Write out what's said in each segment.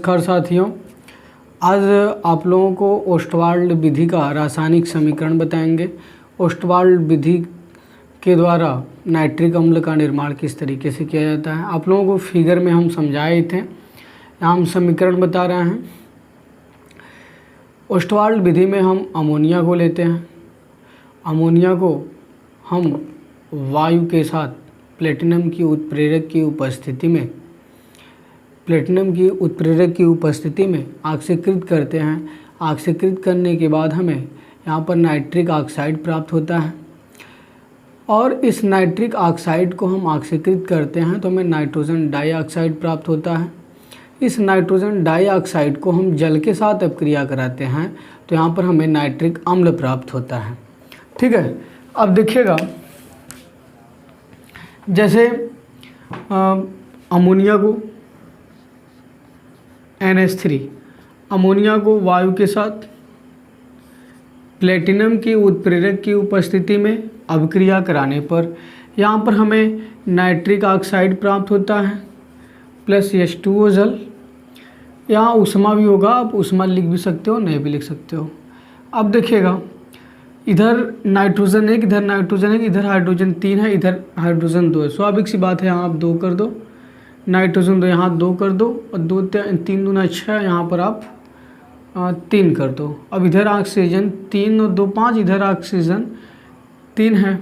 नमस्कार साथियों, आज आप लोगों को ओस्टवाल्ड विधि का रासायनिक समीकरण बताएंगे। ओस्टवाल्ड विधि के द्वारा नाइट्रिक अम्ल का निर्माण किस तरीके से किया जाता है। आप लोगों को फिगर में हम समझाए थे, यहाँ हम समीकरण बता रहे हैं। ओस्टवाल्ड विधि में हम अमोनिया को लेते हैं। अमोनिया को हम वायु के साथ प्लेटिनम की उत्प्रेरक की उपस्थिति में ऑक्सीकृत करते हैं। ऑक्सीकृत करने के बाद हमें यहाँ पर नाइट्रिक ऑक्साइड प्राप्त होता है और इस नाइट्रिक ऑक्साइड को हम ऑक्सीकृत करते हैं तो हमें नाइट्रोजन डाइऑक्साइड प्राप्त होता है। इस नाइट्रोजन डाइऑक्साइड को हम जल के साथ अपक्रिया कराते हैं तो यहाँ पर हमें नाइट्रिक अम्ल प्राप्त होता है। ठीक है, अब देखिएगा, जैसे अमोनिया को NH3 अमोनिया को वायु के साथ प्लेटिनम की उत्प्रेरक की उपस्थिति में अभिक्रिया कराने पर यहाँ पर हमें नाइट्रिक ऑक्साइड प्राप्त होता है प्लस H2O जल। यहाँ ऊष्मा भी होगा, आप ऊष्मा लिख भी सकते हो, नहीं भी लिख सकते हो। अब देखिएगा, इधर नाइट्रोजन 1, इधर नाइट्रोजन 1, इधर हाइड्रोजन 3 है, इधर हाइड्रोजन 2 है। स्वाभाविक सी बात है, यहाँ आप 2 कर दो, नाइट्रोजन 2 यहाँ 2 कर दो और 2 3 दूना 6, यहाँ पर आप 3 कर दो। अब इधर ऑक्सीजन 3 और 2 5, इधर ऑक्सीजन 3 है,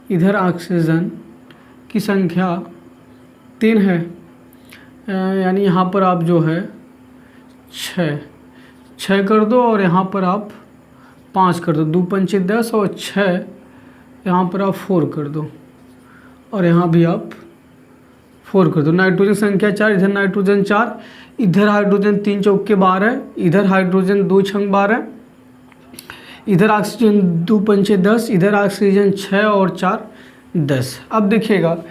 इधर ऑक्सीजन की संख्या 3 है, यानी यहाँ पर आप जो है 6 कर दो और यहाँ पर आप 5 कर दो। 2 पंचे 10 और 6 यहाँ पर आप 4 कर दो और यहाँ भी आप 4 कर दो। नाइट्रोजन संख्या 4, इधर नाइट्रोजन 4, इधर हाइड्रोजन 3 चौके 12, इधर हाइड्रोजन 2 छंग 12, इधर ऑक्सीजन 2 पंचे 10, इधर ऑक्सीजन 6 और 4 10। अब देखिएगा,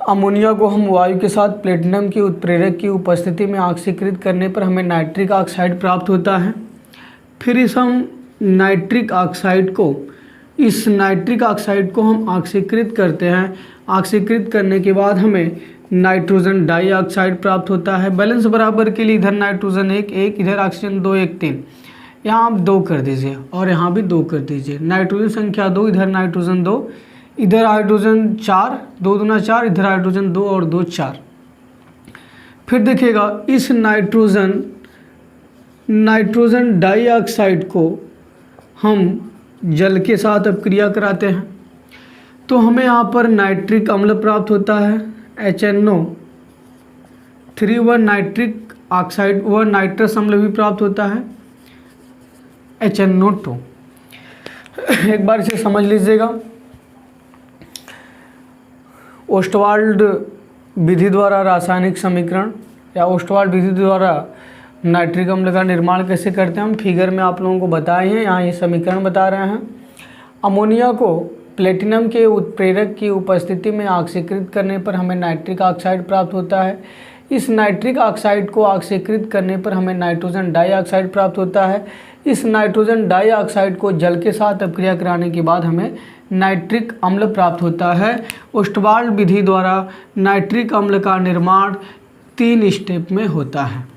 अमोनिया को हम वायु के साथ प्लेटिनम की उत्प्रेरक की उपस्थिति में ऑक्सीकृत करने पर हमें नाइट्रिक ऑक्साइड प्राप्त होता है। फिर इस नाइट्रिक ऑक्साइड को हम ऑक्सीकृत करते हैं। ऑक्सीकृत करने के बाद हमें नाइट्रोजन डाइऑक्साइड प्राप्त होता है। बैलेंस बराबर के लिए इधर नाइट्रोजन 1 1, इधर ऑक्सीजन 2 1 3, यहाँ आप 2 कर दीजिए और यहाँ भी 2 कर दीजिए। नाइट्रोजन संख्या 2, इधर नाइट्रोजन 2, इधर हाइड्रोजन 4, 2 दूना 4, इधर हाइड्रोजन 2 और 2 4। फिर देखिएगा, इस नाइट्रोजन डाइऑक्साइड को हम जल के साथ अपक्रिया कराते हैं तो हमें यहाँ पर नाइट्रिक अम्ल प्राप्त होता है HNO3। वह नाइट्रिक ऑक्साइड, वह नाइट्रस अम्ल भी प्राप्त होता है HNO2। एक बार इसे समझ लीजिएगा। ओस्टवाल्ड विधि द्वारा रासायनिक समीकरण या ओस्टवाल्ड विधि द्वारा नाइट्रिक अम्ल का निर्माण कैसे करते हैं हम फिगर में आप लोगों को बताए हैं। यहाँ ये समीकरण बता रहे हैं। अमोनिया को प्लेटिनम के उत्प्रेरक की उपस्थिति में ऑक्सीकृत करने पर हमें नाइट्रिक ऑक्साइड प्राप्त होता है। इस नाइट्रिक ऑक्साइड को ऑक्सीकृत करने पर हमें नाइट्रोजन डाइऑक्साइड प्राप्त होता है। इस नाइट्रोजन डाइऑक्साइड को जल के साथ अपक्रिया कराने के बाद हमें नाइट्रिक अम्ल प्राप्त होता है। ओस्टवाल्ड विधि द्वारा नाइट्रिक अम्ल का निर्माण 3 स्टेप में होता है।